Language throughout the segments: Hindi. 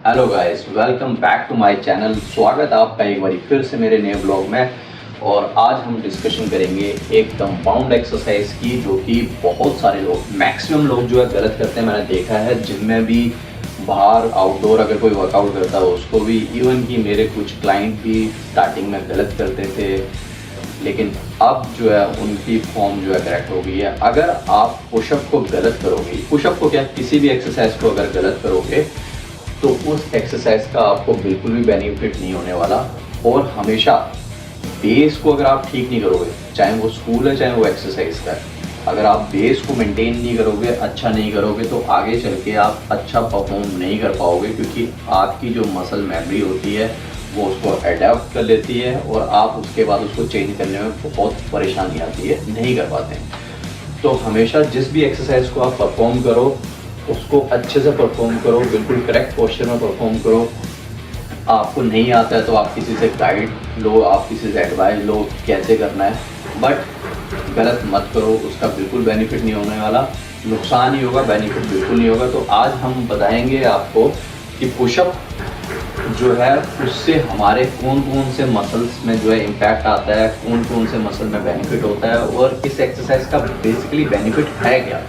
Hello guys, welcome back to my channel. स्वागत है आपका एक बार फिर से मेरे नए ब्लॉग में। और आज हम डिस्कशन करेंगे एक कंपाउंड एक्सरसाइज की, जो कि बहुत सारे लोग, मैक्सिमम लोग जो है गलत करते हैं। मैंने देखा है जिम में भी, बाहर आउटडोर अगर कोई वर्कआउट करता है उसको भी, इवन कि मेरे कुछ क्लाइंट भी स्टार्टिंग में गलत करते थे, लेकिन अब जो है उनकी फॉर्म जो है करेक्ट हो गई है। अगर आप पुशअप को गलत करोगे, पुशअप को क्या, किसी भी एक्सरसाइज को अगर गलत करोगे तो उस एक्सरसाइज का आपको बिल्कुल भी बेनिफिट नहीं होने वाला। और हमेशा बेस को अगर आप ठीक नहीं करोगे, चाहे वो स्कूल है चाहे वो एक्सरसाइज का है, अगर आप बेस को मेंटेन नहीं करोगे, अच्छा नहीं करोगे, तो आगे चल के आप अच्छा परफॉर्म नहीं कर पाओगे, क्योंकि आपकी जो मसल मेमोरी होती है वो उसको अडेप्ट कर लेती है और आप उसके बाद उसको चेंज करने में बहुत परेशानी आती है, नहीं कर पाते हैं। तो हमेशा जिस भी एक्सरसाइज को आप परफॉर्म करो उसको अच्छे से परफॉर्म करो, बिल्कुल करेक्ट पोस्चर में परफॉर्म करो। आपको नहीं आता है तो आप किसी से गाइड लो, आप किसी से एडवाइस लो कैसे करना है, बट गलत मत करो, उसका बिल्कुल बेनिफिट नहीं होने वाला, नुकसान ही होगा, बेनिफिट बिल्कुल नहीं होगा। तो आज हम बताएंगे आपको कि पुशअप जो है उससे हमारे कौन कौन से मसल्स में जो है इम्पैक्ट आता है, कौन कौन से मसल में बेनिफिट होता है, और इस एक्सरसाइज का बेसिकली बेनिफिट है क्या।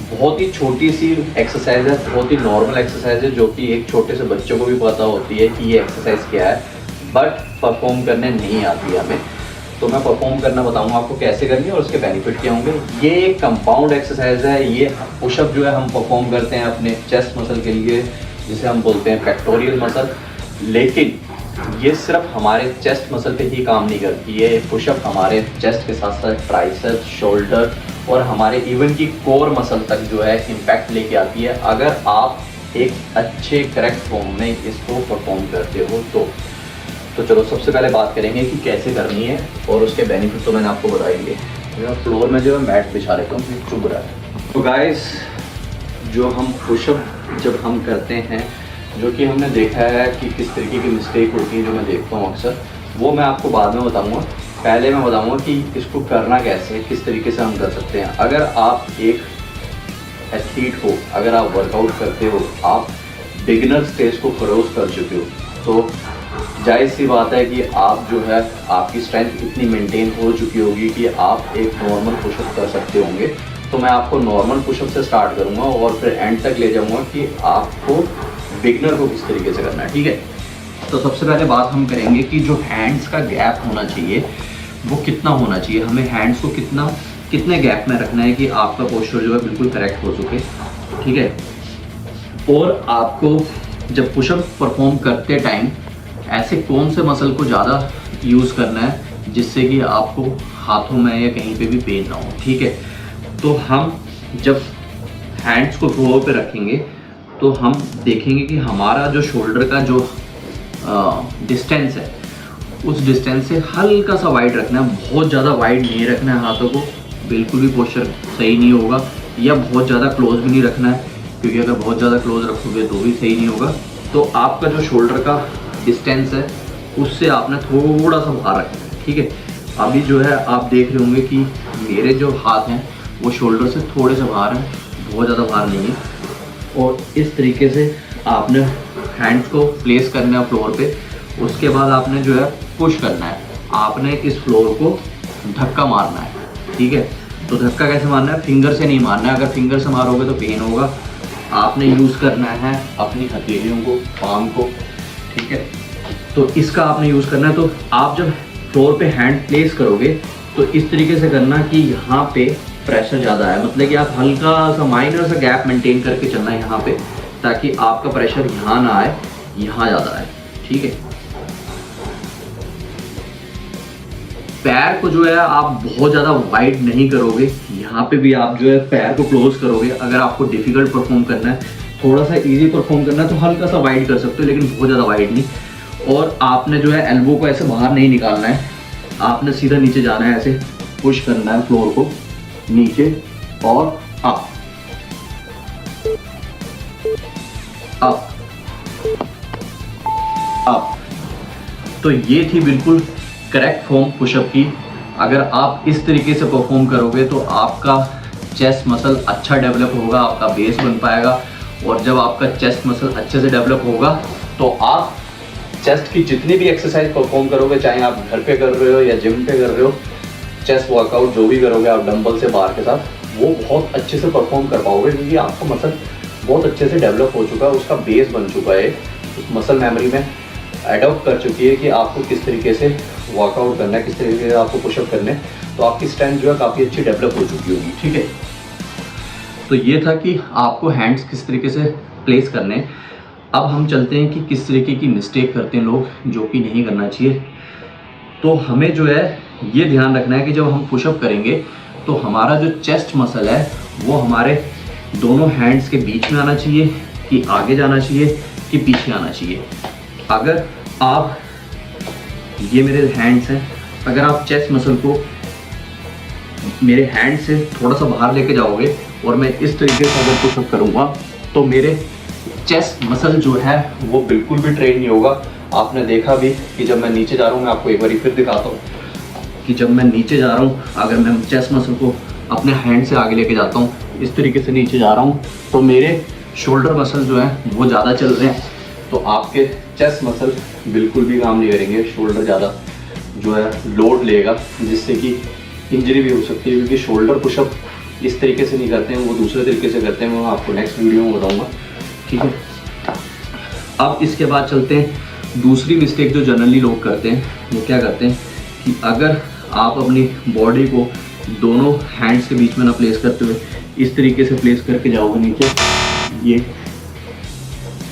बहुत ही छोटी सी एक्सरसाइज है, बहुत ही नॉर्मल एक्सरसाइज है, जो कि एक छोटे से बच्चों को भी पता होती है कि ये एक्सरसाइज क्या है, बट परफॉर्म करने नहीं आती है हमें। तो मैं परफॉर्म करना बताऊंगा आपको कैसे करनी है और उसके बेनिफिट क्या होंगे। ये एक कंपाउंड एक्सरसाइज है। ये पुशअप जो है हम परफॉर्म करते हैं अपने चेस्ट मसल के लिए, जिसे हम बोलते हैं पेक्टोरियल मसल, लेकिन ये सिर्फ हमारे चेस्ट मसल पे ही काम नहीं करती है। पुशअप हमारे चेस्ट के साथ साथ ट्राइसेप, शोल्डर और हमारे इवन की कोर मसल तक जो है इम्पैक्ट लेके आती है, अगर आप एक अच्छे करेक्ट फॉर्म में इसको परफॉर्म करते हो तो चलो सबसे पहले बात करेंगे कि कैसे करनी है, और उसके बेनिफिट तो मैंने आपको बताएंगे। मैं फ्लोर में जो है मैट बिछा लेता हूँ, चुभ रहा है। तो गाइस, जो हम पुशअप जब हम करते हैं, जो कि हमने देखा है कि किस तरीके की मिस्टेक होती है, जो मैं देखता हूँ अक्सर, वो मैं आपको बाद में बताऊँगा। पहले मैं बताऊँगा कि इसको करना कैसे है, किस तरीके से हम कर सकते हैं। अगर आप एक एथलीट हो, अगर आप वर्कआउट करते हो, आप बिगिनर स्टेज को क्रॉस कर चुके हो, तो जाहिर सी बात है कि आप जो है, आपकी स्ट्रेंथ इतनी मेंटेन हो चुकी होगी कि आप एक नॉर्मल पुशअप कर सकते होंगे। तो मैं आपको नॉर्मल पुशअप से स्टार्ट करूँगा और फिर एंड तक ले जाऊँगा कि आपको बिगनर को किस तरीके से करना है, ठीक है। तो सबसे पहले बात हम करेंगे कि जो हैंड्स का गैप होना चाहिए वो कितना होना चाहिए। हमें हैंड्स को कितने गैप में रखना है कि आपका पोस्चर जो है बिल्कुल करेक्ट हो चुके, ठीक है। और आपको जब पुशअप परफॉर्म करते टाइम ऐसे कौन से मसल को ज़्यादा यूज़ करना है जिससे कि आपको हाथों में या कहीं पे भी पेन ना हो, ठीक है। तो हम जब हैंड्स को फ्लोर पे रखेंगे तो हम देखेंगे कि हमारा जो शोल्डर का जो डिस्टेंस है, उस डिस्टेंस से हल्का सा वाइड रखना है, बहुत ज़्यादा वाइड नहीं रखना है हाथों को, बिल्कुल भी पोस्चर सही नहीं होगा। या बहुत ज़्यादा क्लोज भी नहीं रखना है, क्योंकि अगर बहुत ज़्यादा क्लोज रखोगे तो भी सही नहीं होगा। तो आपका जो शोल्डर का डिस्टेंस है उससे आपने थोड़ा सा बाहर रखना है, ठीक है। अभी जो है आप देख रहे होंगे कि मेरे जो हाथ हैं वो शोल्डर से थोड़े से बाहर हैं, बहुत ज़्यादा बाहर नहीं है। और इस तरीके से आपने हैंड्स को प्लेस करना है फ्लोर पे। उसके बाद आपने जो है पुश करना है, आपने इस फ्लोर को धक्का मारना है, ठीक है। तो धक्का कैसे मारना है, फिंगर से नहीं मारना है, अगर फिंगर से मारोगे तो पेन होगा। आपने यूज़ करना है अपनी हथेलियों को, पाम को, ठीक है। तो इसका आपने यूज़ करना है। तो आप जब फ्लोर पे हैंड प्लेस करोगे तो इस तरीके से करना कि यहाँ पे प्रेशर ज़्यादा है, मतलब कि आप हल्का सा माइनर सा गैप मेंटेन करके चलना है यहाँ पे, ताकि आपका प्रेशर यहाँ ना आए, यहाँ ज़्यादा आए, ठीक है। पैर को जो है आप बहुत ज़्यादा वाइड नहीं करोगे, यहाँ पे भी आप जो है पैर को क्लोज करोगे। अगर आपको डिफिकल्ट परफॉर्म करना है, थोड़ा सा इजी परफॉर्म करना है, तो हल्का सा वाइड कर सकते हो, लेकिन बहुत ज़्यादा वाइड नहीं। और आपने जो है एल्बो को ऐसे बाहर नहीं निकालना है, आपने सीधा नीचे जाना है, ऐसे पुश करना है फ्लोर को नीचे और अप अप अप। तो ये थी बिल्कुल करेक्ट फॉर्म पुशअप की। अगर आप इस तरीके से परफॉर्म करोगे तो आपका चेस्ट मसल अच्छा डेवलप होगा, आपका बेस बन पाएगा और जब आपका चेस्ट मसल अच्छे से डेवलप होगा तो आप चेस्ट की जितनी भी एक्सरसाइज परफॉर्म करोगे, चाहे आप घर पे कर रहे हो या जिम पे कर रहे हो, चेस्ट वर्कआउट जो भी करोगे आप डंबल से बार के साथ, वो बहुत अच्छे से परफॉर्म कर पाओगे, क्योंकि आपका मसल बहुत अच्छे से डेवलप हो चुका है, उसका बेस बन चुका है, उस मसल मेमोरी में एडॉप्ट कर चुकी है कि आपको किस तरीके से वर्कआउट करना है, किस तरीके से आपको पुशअप करने हैं, तो आपकी स्ट्रेंथ जो है काफ़ी अच्छी डेवलप हो चुकी होगी। ठीक है, तो ये था कि आपको हैंड्स किस तरीके से प्लेस करने हैं। अब हम चलते हैं कि किस तरीके की मिस्टेक करते हैं लोग, जो कि नहीं करना चाहिए। तो हमें जो है ये ध्यान रखना है कि जब हम पुशअप करेंगे तो हमारा जो चेस्ट मसल है वो हमारे दोनों हैंड्स के बीच में आना चाहिए, कि आगे जाना चाहिए, कि पीछे आना चाहिए। अगर आप, ये मेरे हैंड्स हैं, अगर आप चेस्ट मसल को मेरे हैंड से थोड़ा सा बाहर लेके जाओगे और मैं इस तरीके से अगर पुशअप करूँगा तो मेरे चेस्ट मसल जो है वो बिल्कुल भी ट्रेन नहीं होगा। आपने देखा भी कि जब मैं नीचे जा रहा हूँ, मैं आपको एक बार फिर दिखाता हूँ कि जब मैं नीचे जा रहा हूँ, अगर मैं चेस्ट मसल को अपने हैंड से आगे लेके जाता हूँ, इस तरीके से नीचे जा रहा हूँ, तो मेरे शोल्डर मसल जो है वो ज़्यादा चल रहे हैं, तो आपके चेस्ट मसल बिल्कुल भी काम नहीं करेंगे, शोल्डर ज़्यादा जो है लोड लेगा, जिससे कि इंजरी भी हो सकती है, क्योंकि शोल्डर पुशअप इस तरीके से नहीं करते हैं, वो दूसरे तरीके से करते हैं, मैं आपको नेक्स्ट वीडियो में बताऊँगा। ठीक है, अब इसके बाद चलते हैं दूसरी मिस्टेक जो जनरली लोग करते हैं। वो क्या करते हैं कि अगर आप अपनी बॉडी को दोनों हैंड्स के बीच में ना प्लेस करते हुए इस तरीके से प्लेस करके जाओगे नीचे, ये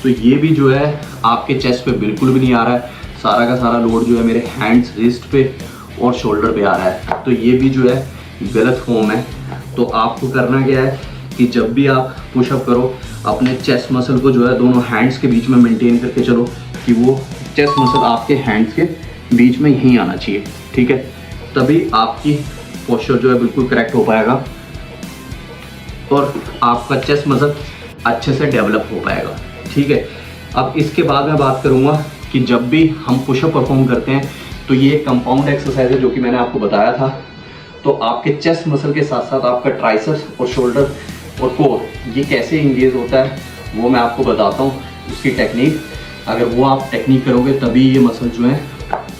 तो ये भी जो है आपके चेस्ट पे बिल्कुल भी नहीं आ रहा है, सारा का सारा लोड जो है मेरे हैंड्स, रिस्ट पे और शोल्डर पे आ रहा है, तो ये भी जो है गलत फॉर्म है। तो आपको करना क्या है कि जब भी आप पुशअप करो, अपने चेस्ट मसल को जो है दोनों हैंड्स के बीच में मेंटेन करके चलो, कि वो चेस्ट मसल आपके हैंड्स के बीच में यहीं आना चाहिए। ठीक है, तभी आपकी पोस्चर जो है बिल्कुल करेक्ट हो पाएगा और आपका चेस्ट मसल अच्छे से डेवलप हो पाएगा। ठीक है, अब इसके बाद मैं बात करूँगा कि जब भी हम पुशअप परफॉर्म करते हैं तो ये एक कंपाउंड एक्सरसाइज है जो कि मैंने आपको बताया था। तो आपके चेस्ट मसल के साथ साथ आपका ट्राइसेप्स और शोल्डर और कोर ये कैसे इंगेज होता है वो मैं आपको बताता हूँ, उसकी टेक्निक। अगर वो आप टेक्निक करोगे तभी ये मसल जो है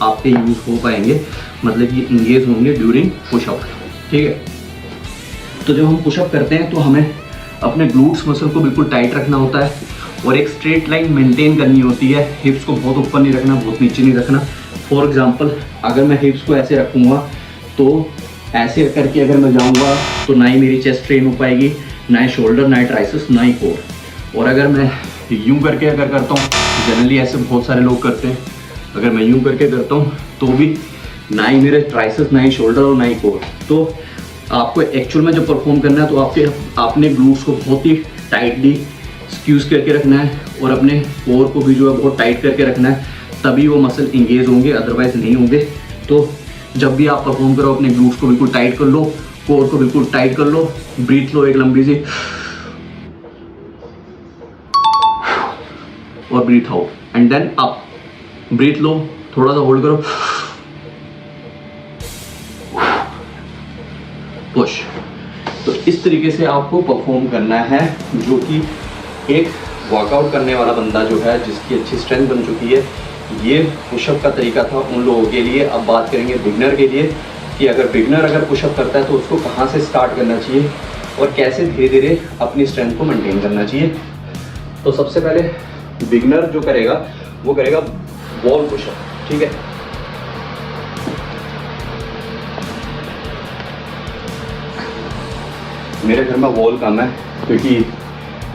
आपके यूज़ हो पाएंगे, मतलब कि इंगेज होंगे ड्यूरिंग पुशअप। ठीक है, तो जब हम पुशअप करते हैं तो हमें अपने ग्लूट्स मसल को बिल्कुल टाइट रखना होता है और एक स्ट्रेट लाइन मेंटेन करनी होती है। हिप्स को बहुत ऊपर नहीं रखना, बहुत नीचे नहीं रखना। फॉर एग्जांपल, अगर मैं हिप्स को ऐसे रखूँगा तो ऐसे करके अगर मैं जाऊँगा तो ना ही मेरी चेस्ट ट्रेन हो पाएगी, ना ही शोल्डर, ना ही ट्राइसेप्स, ना ही कोर। और अगर मैं यूँ करके अगर करता हूँ, जनरली ऐसे बहुत सारे लोग करते हैं, अगर मैं यूँ करके करता हूँ तो भी ना ही मेरे ट्राइसेप्स, ना ही शोल्डर और ना ही कोर। तो आपको एक्चुअल में जब परफॉर्म करना है तो आपने ग्लूट्स को बहुत ही टाइटली स्क्यूज करके रखना है और अपने कोर को भी जो है बहुत टाइट करके रखना है, तभी वो मसल इंगेज होंगे, अदरवाइज नहीं होंगे। तो जब भी आप परफॉर्म करो अपने ग्लूट्स को बिल्कुल टाइट कर लो, कोर को बिल्कुल टाइट कर लो, ब्रीथ लो एक लंबी सी और breathe out and then up. Breath लो, थोड़ा सा होल्ड करो, पुश। तो इस तरीके से आपको परफॉर्म करना है, जो कि एक वर्कआउट करने वाला बंदा जो है, जिसकी अच्छी स्ट्रेंथ बन चुकी है, ये पुशअप का तरीका था उन लोगों के लिए। अब बात करेंगे बिगनर के लिए कि अगर बिगनर अगर पुशअप करता है तो उसको कहाँ से स्टार्ट करना चाहिए और कैसे धीरे धीरे अपनी स्ट्रेंथ को मेंटेन करना चाहिए। तो सबसे पहले बिगनर जो करेगा वो करेगा वॉल पुशअप। ठीक है, मेरे घर में वॉल कम है क्योंकि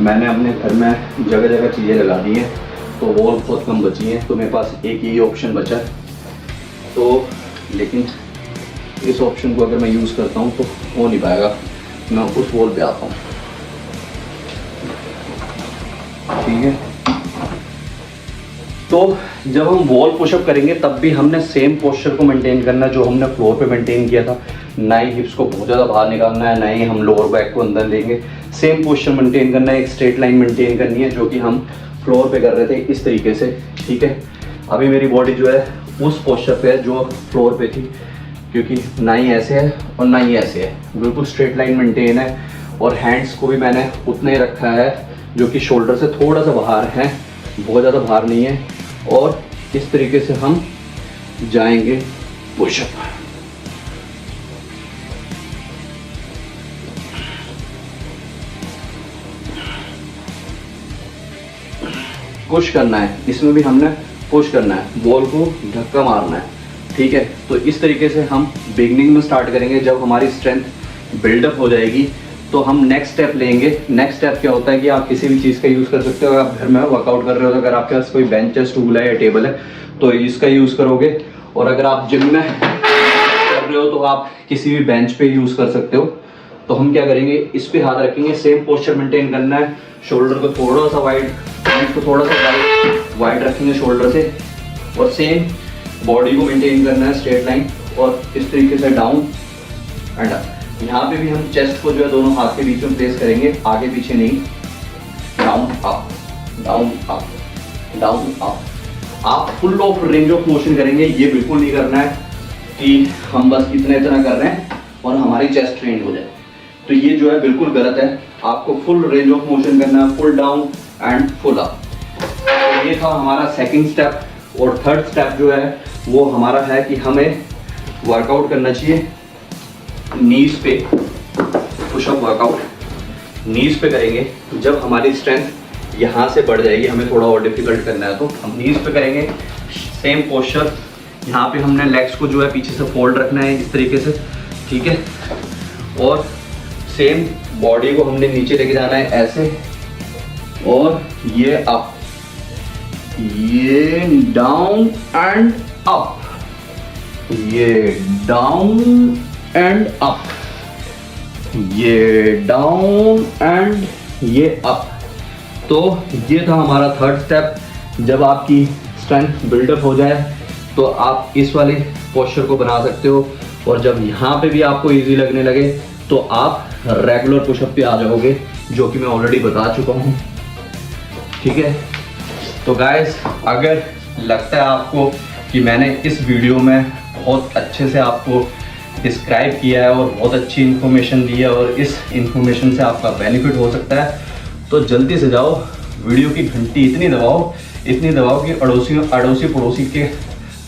मैंने अपने घर में जगह जगह चीज़ें लगा दी हैं, तो वॉल बहुत कम बची हैं, तो मेरे पास एक ही ऑप्शन बचा है। तो लेकिन इस ऑप्शन को अगर मैं यूज़ करता हूँ तो हो नहीं पाएगा, मैं उस वॉल पे आता हूँ। ठीक है, तो जब हम वॉल पुशअप करेंगे तब भी हमने सेम पोस्चर को मेंटेन करना है जो हमने फ्लोर पे मेंटेन किया था। ना ही हिप्स को बहुत ज़्यादा बाहर निकालना है, ना ही हम लोअर बैक को अंदर देंगे। सेम पोस्चर मेंटेन करना है, एक स्ट्रेट लाइन मेंटेन करनी है जो कि हम फ्लोर पे कर रहे थे इस तरीके से। ठीक है, अभी मेरी बॉडी जो है उस पोस्चर पे है जो फ्लोर पे थी, क्योंकि ना ही ऐसे है और ना ही ऐसे है, बिल्कुल स्ट्रेट लाइन मेंटेन है। और हैंड्स को भी मैंने उतना ही रखा है जो कि शोल्डर से थोड़ा सा बाहर है, बहुत ज़्यादा बाहर नहीं है। और इस तरीके से हम जाएंगे पुशअप। पुश करना है, इसमें भी हमने पुश करना है, बॉल को धक्का मारना है, ठीक है। तो इस तरीके से हम बिगनिंग में स्टार्ट करेंगे। जब हमारी स्ट्रेंथ बिल्डअप हो जाएगी तो हम नेक्स्ट स्टेप लेंगे। नेक्स्ट स्टेप क्या होता है कि आप किसी भी चीज़ का यूज़ कर सकते हो। आप घर में वर्कआउट कर रहे हो तो अगर आपके पास कोई बेंच है, स्टूल है या टेबल है तो इसका यूज़ करोगे। और अगर आप जिम में कर रहे हो तो आप किसी भी बेंच पे यूज़ कर सकते हो। तो हम क्या करेंगे, इस पे हाथ रखेंगे, सेम पोस्चर मेंटेन करना है। शोल्डर को थोड़ा सा वाइड, हैंड्स को थोड़ा सा वाइड रखेंगे शोल्डर से, और सेम बॉडी को मेंटेन करना है स्ट्रेट लाइन। और इस तरीके से डाउन एंड अप। यहाँ पे भी हम चेस्ट को जो है दोनों हाथ के बीच में प्लेस करेंगे, आगे पीछे नहीं। Down up, down up, down up. आप full of range of motion करेंगे। ये बिल्कुल नहीं करना है कि हम बस इतना कर रहे हैं और हमारी चेस्ट ट्रेन हो जाए, तो ये जो है बिल्कुल गलत है। आपको फुल रेंज ऑफ मोशन करना है, full down and full up. तो ये था हमारा सेकंड स्टेप। और थर्ड स्टेप जो है वो हमारा है कि हमें वर्कआउट करना चाहिए नीज पे। पुशअप वर्कआउट नीज पे करेंगे। जब हमारी स्ट्रेंथ यहाँ से बढ़ जाएगी, हमें थोड़ा और डिफिकल्ट करना है तो हम नीज पे करेंगे। सेम पोस्चर, यहाँ पे हमने लेग्स को जो है पीछे से फोल्ड रखना है इस तरीके से, ठीक है। और सेम बॉडी को हमने नीचे लेके जाना है ऐसे, और ये अप, ये डाउन एंड अप, ये डाउन एंड अप, ये डाउन एंड ये अप। तो ये था हमारा थर्ड स्टेप। जब आपकी स्ट्रेंथ बिल्डअप हो जाए तो आप इस वाले पोस्चर को बना सकते हो। और जब यहाँ पे भी आपको इजी लगने लगे तो आप रेगुलर पुशअप पे आ जाओगे, जो कि मैं ऑलरेडी बता चुका हूँ, ठीक है। तो गाइस, अगर लगता है आपको कि मैंने इस वीडियो में बहुत अच्छे से आपको डिस्क्राइब किया है और बहुत अच्छी इन्फॉर्मेशन दी है और इस इन्फॉर्मेशन से आपका बेनिफिट हो सकता है, तो जल्दी से जाओ वीडियो की घंटी इतनी दबाओ कि अड़ोसी पड़ोसी के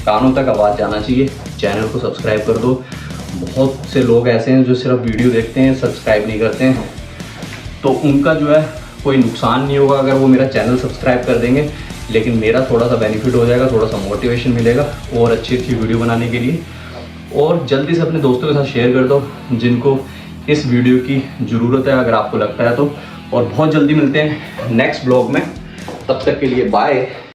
कानों तक आवाज़ जाना चाहिए। चैनल को सब्सक्राइब कर दो। बहुत से लोग ऐसे हैं जो सिर्फ वीडियो देखते हैं, सब्सक्राइब नहीं करते हैं, तो उनका जो है कोई नुकसान नहीं होगा अगर वो मेरा चैनल सब्सक्राइब कर देंगे, लेकिन मेरा थोड़ा सा बेनिफिट हो जाएगा, थोड़ा सा मोटिवेशन मिलेगा और अच्छी वीडियो बनाने के लिए। और जल्दी से अपने दोस्तों के साथ शेयर कर दो जिनको इस वीडियो की ज़रूरत है, अगर आपको लगता है तो। और बहुत जल्दी मिलते हैं नेक्स्ट ब्लॉग में, तब तक के लिए बाय।